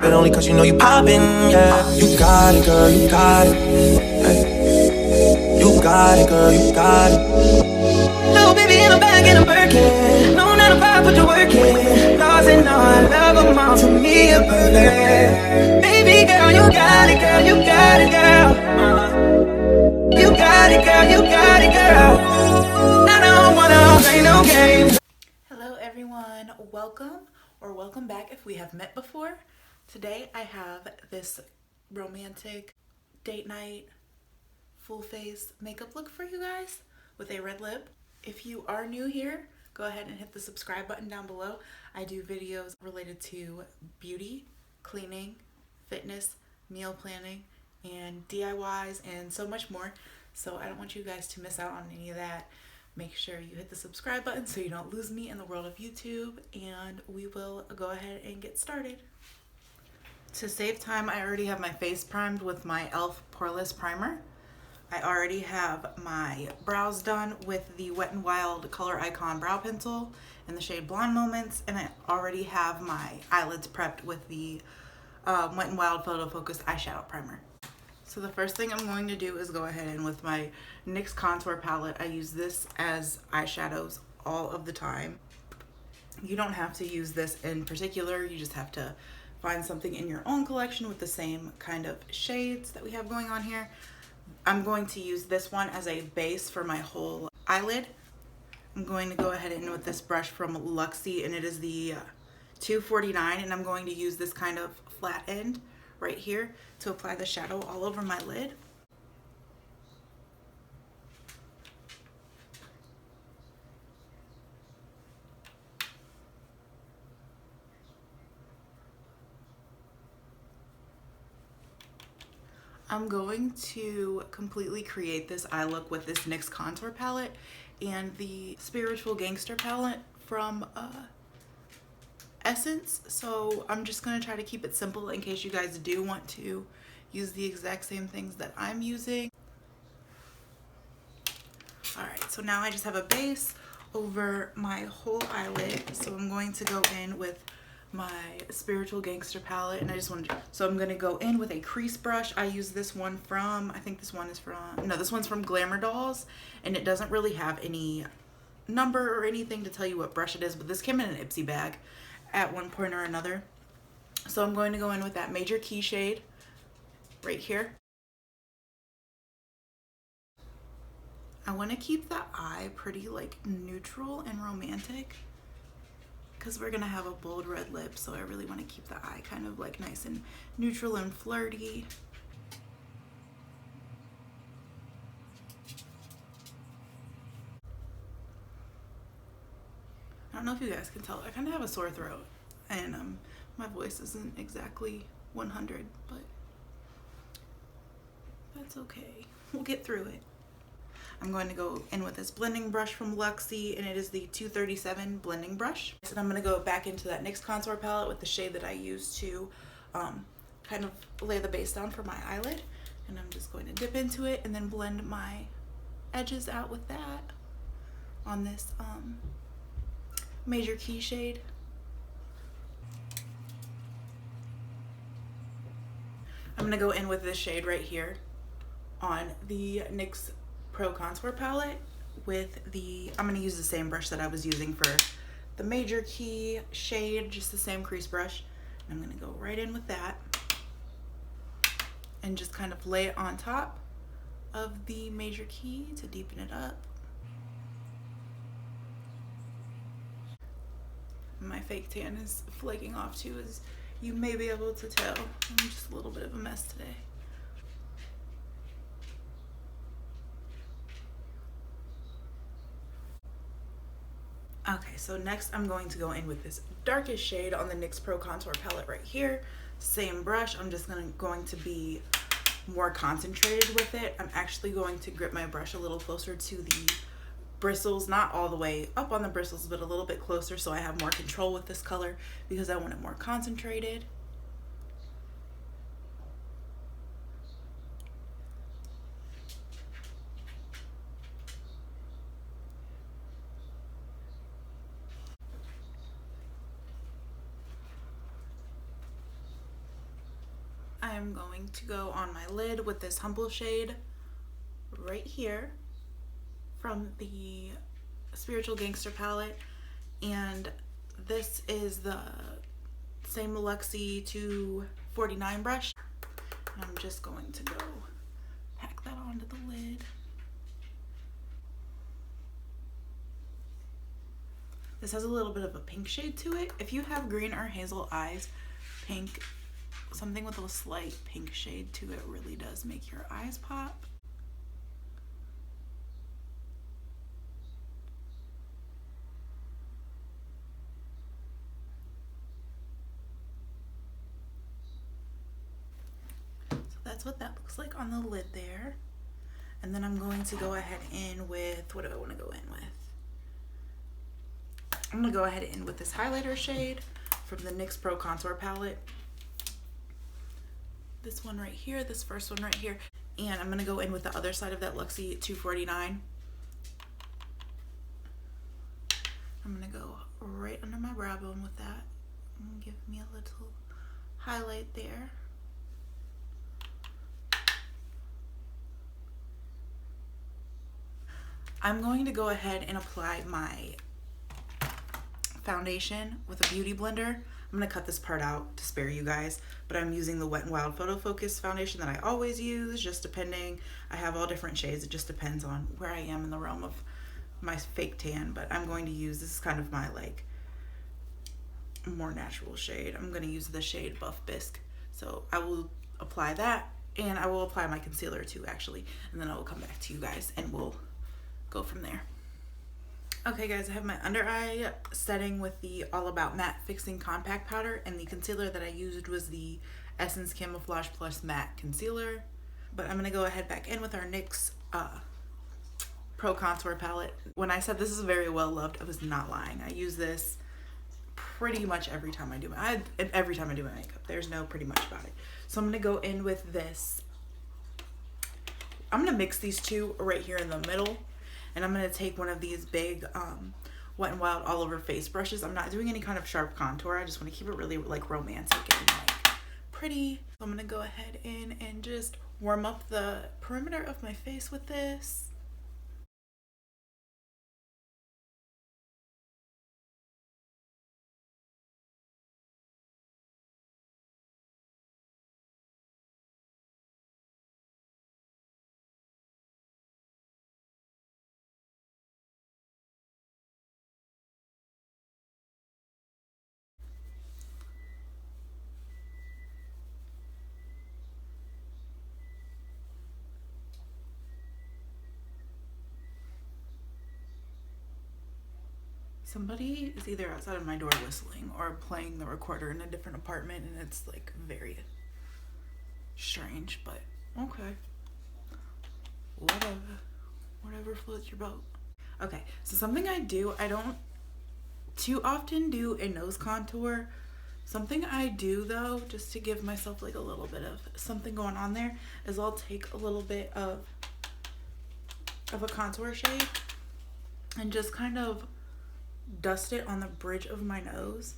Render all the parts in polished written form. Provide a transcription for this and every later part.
But only cause you know you poppin', yeah. You got it, girl, you got it. Hey. You got it, girl, you got it. Little baby in the back and I'm working. No, not a vibe, but you're working. Lost and all, I love them all, to me a perfect. Baby girl, you got it, girl, you got it, girl. You got it, girl, you got it, girl. I don't wanna play no games. Hello everyone, welcome back if we have met before. Today I have this romantic date night full face makeup look for you guys with a red lip. If you are new here, go ahead and hit the subscribe button down below. I do videos related to beauty, cleaning, fitness, meal planning, and DIYs and so much more. So I don't want you guys to miss out on any of that. Make sure you hit the subscribe button so you don't lose me in the world of YouTube, and we will go ahead and get started. To save time, I already have my face primed with my e.l.f. Poreless Primer. I already have my brows done with the Wet n Wild Color Icon Brow Pencil in the shade Blonde Moments, and I already have my eyelids prepped with the Wet n Wild Photo Focus Eyeshadow Primer. So the first thing I'm going to do is go ahead and with my NYX contour palette, I use this as eyeshadows all of the time. You don't have to use this in particular, you just have to find something in your own collection with the same kind of shades that we have going on here. I'm going to use this one as a base for my whole eyelid. I'm going to go ahead and with this brush from Luxie, and it is the 249, and I'm going to use this kind of flat end right here to apply the shadow all over my lid. I'm going to completely create this eye look with this NYX contour palette and the Spiritual Gangster palette from Essence. So I'm just going to try to keep it simple in case you guys do want to use the exact same things that I'm using. Alright, so now I just have a base over my whole eyelid. So I'm going to go in with my Spiritual Gangster palette, and I just wanted to, so I'm going to go in with a crease brush. I use this one from, I think this one is from, no, this one's from Glamour Dolls, and it doesn't really have any number or anything to tell you what brush it is, but this came in an Ipsy bag at one point or another. So I'm going to go in with that Major Key shade right here. I want to keep the eye pretty like neutral and romantic because we're gonna have a bold red lip, so I really want to keep the eye kind of like nice and neutral and flirty. I don't know if you guys can tell, I kind of have a sore throat, and my voice isn't exactly 100, but that's okay. We'll get through it. I'm going to go in with this blending brush from Luxie, and it is the 237 blending brush. And I'm going to go back into that NYX contour palette with the shade that I used to kind of lay the base down for my eyelid. And I'm just going to dip into it and then blend my edges out with that on this Major Key shade. I'm going to go in with this shade right here on the NYX Pro Contour palette with the, I'm going to use the same brush that I was using for the Major Key shade, just the same crease brush. And I'm going to go right in with that and just kind of lay it on top of the Major Key to deepen it up. My fake tan is flaking off too, as you may be able to tell. I'm just a little bit of a mess today. Okay, so next I'm going to go in with this darkest shade on the NYX Pro Contour palette right here. Same brush, I'm just going to be more concentrated with it. I'm actually going to grip my brush a little closer to the bristles, not all the way up on the bristles, but a little bit closer so I have more control with this color because I want it more concentrated. I'm going to go on my lid with this Humble shade right here from the Spiritual Gangster palette. And this is the same Luxie 249 brush. And I'm just going to go pack that onto the lid. This has a little bit of a pink shade to it. If you have green or hazel eyes, pink, something with a slight pink shade to it really does make your eyes pop. So that's what that looks like on the lid there. And then I'm going to go ahead in with, what do I want to go in with? I'm going to go ahead in with this highlighter shade from the NYX Pro Contour palette. This one right here, this first one right here. And I'm going to go in with the other side of that Luxie 249. I'm going to go right under my brow bone with that and give me a little highlight there. I'm going to go ahead and apply my foundation with a beauty blender. I'm going to cut this part out to spare you guys, but I'm using the Wet n Wild Photo Focus foundation that I always use, just depending. I have all different shades. It just depends on where I am in the realm of my fake tan, but I'm going to use, this is kind of my like more natural shade. I'm going to use the shade Buff Bisque. So I will apply that, and I will apply my concealer too actually, and then I will come back to you guys and we'll go from there. Okay guys, I have my under eye setting with the All About Matte Fixing Compact Powder, and the concealer that I used was the Essence Camouflage Plus Matte Concealer. But I'm going to go ahead back in with our NYX Pro Contour palette. When I said this is very well loved, I was not lying. I use this pretty much every time I do my makeup. There's no pretty much about it. So I'm going to go in with this. I'm going to mix these two right here in the middle. And I'm going to take one of these big Wet n Wild all over face brushes. I'm not doing any kind of sharp contour. I just want to keep it really like romantic and like pretty. So I'm going to go ahead in and just warm up the perimeter of my face with this. Somebody is either outside of my door whistling or playing the recorder in a different apartment, and it's like very strange, but okay. Whatever floats your boat. Okay, so something I don't too often do a nose contour. Something I do though, just to give myself like a little bit of something going on there, is I'll take a little bit of a contour shade and just kind of dust it on the bridge of my nose,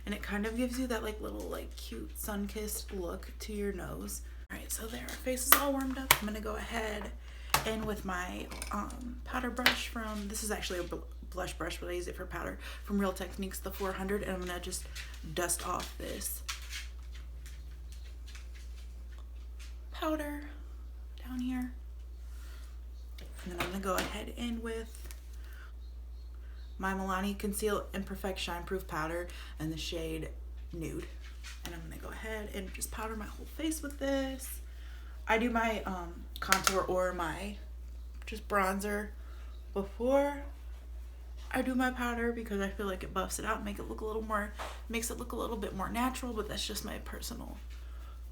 and it kind of gives you that like little like cute sun-kissed look to your nose. All right, so there, our face is all warmed up. I'm gonna go ahead and with my powder brush from, this is actually a blush brush, but I use it for powder, from Real Techniques, the 400, and I'm gonna just dust off this powder down here. And then I'm gonna go ahead in with my Milani Conceal Imperfect Shine Proof powder and the shade Nude. And I'm gonna go ahead and just powder my whole face with this. I do my contour or my just bronzer before I do my powder because I feel like it buffs it out, makes it look a little bit more natural, but that's just my personal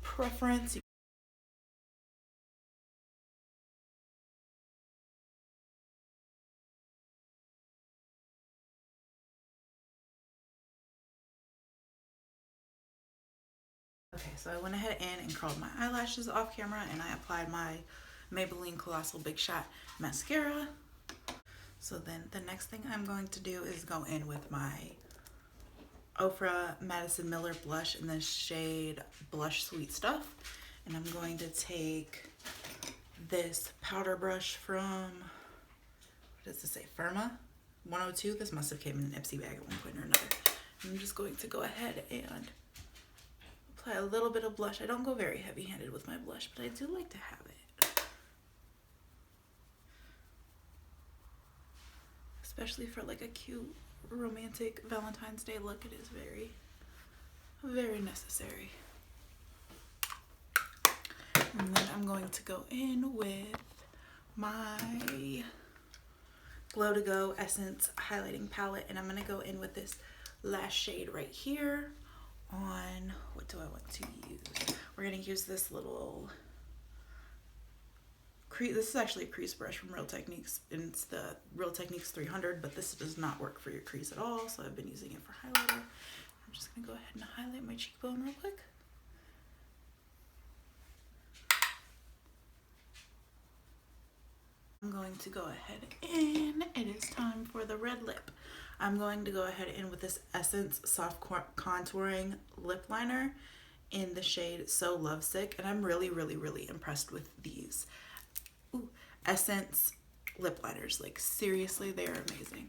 preference. Okay, so I went ahead and curled my eyelashes off camera, and I applied my Maybelline Colossal Big Shot mascara. So then the next thing I'm going to do is go in with my Ofra Madison Miller blush in the shade Blush Sweet Stuff. And I'm going to take this powder brush from, what does this say, Firma 102. This must have came in an Ipsy bag at one point or another. I'm just going to go ahead and apply a little bit of blush. I don't go very heavy-handed with my blush, but I do like to have it. Especially for like a cute romantic Valentine's Day look, it is very, very necessary. And then I'm going to go in with my Glow to Go Essence highlighting palette, and I'm going to go in with this last shade right here on, what do I want to use? We're going to use this little crease. This is actually a crease brush from Real Techniques, and it's the Real Techniques 300, but this does not work for your crease at all, so I've been using it for highlighter. I'm just going to go ahead and highlight my cheekbone real quick. I'm going to go ahead and it is time for the red lip. I'm going to go ahead in with this Essence Soft Contouring Lip Liner in the shade So Lovesick, and I'm really, really, really impressed with these Essence lip liners. Like, seriously, they are amazing.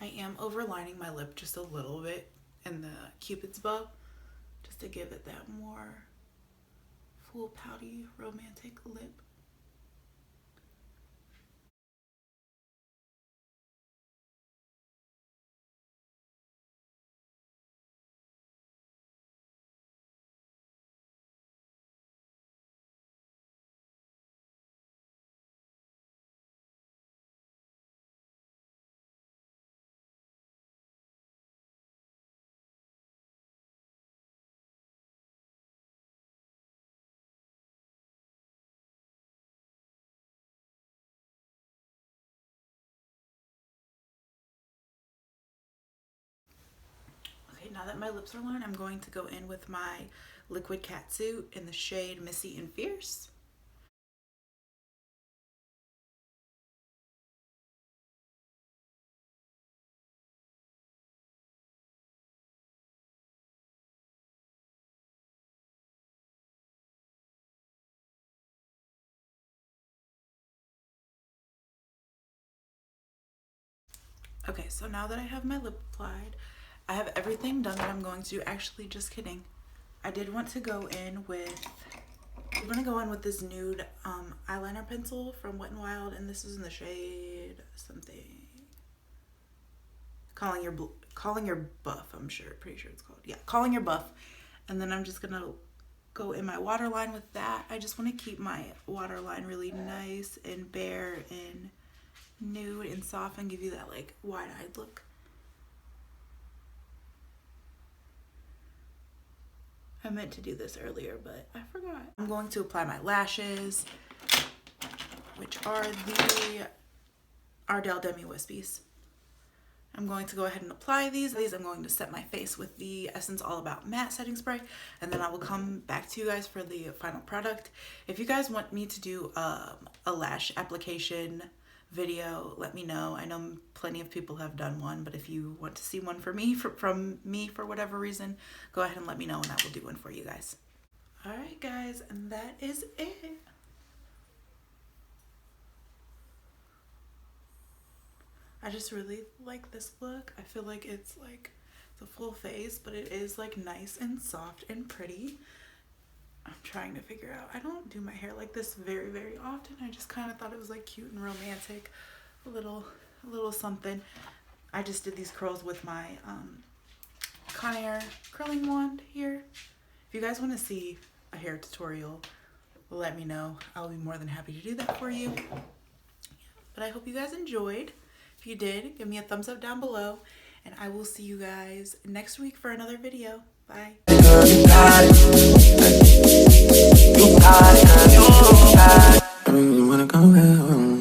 I am overlining my lip just a little bit in the Cupid's bow, just to give it that more full pouty romantic lip. Now that my lips are lined, I'm going to go in with my Liquid Catsuit in the shade Missy and Fierce. Okay, so now that I have my lip applied, I have everything done that I'm going to do. Actually, just kidding. I did want to go in with, I'm going to go in with this nude eyeliner pencil from Wet n Wild, and this is in the shade something, Calling Your Buff, I'm pretty sure it's called. Yeah, Calling Your Buff. And then I'm just going to go in my waterline with that. I just want to keep my waterline really nice and bare and nude and soft and give you that like wide-eyed look. I meant to do this earlier, but I forgot. I'm going to apply my lashes, which are the Ardell Demi Wispies. I'm going to go ahead and apply these. I'm going to set my face with the Essence All About Matte Setting Spray, and then I will come back to you guys for the final product. If you guys want me to do a lash application video, let me know. I know plenty of people have done one, but if you want to see one from me for whatever reason, go ahead and let me know and I will do one for you guys. Alright guys, and that is it. I just really like this look. I feel like it's like the full face, but it is like nice and soft and pretty. I'm trying to figure out, I don't do my hair like this very, very often. I just kind of thought it was like cute and romantic, a little something. I just did these curls with my Conair curling wand here. If you guys want to see a hair tutorial, let me know. I'll be more than happy to do that for you. But I hope you guys enjoyed. If you did, give me a thumbs up down below, and I will see you guys next week for another video. Bye. Girl, you got it. You got it, girl, you got it. I really wanna go out.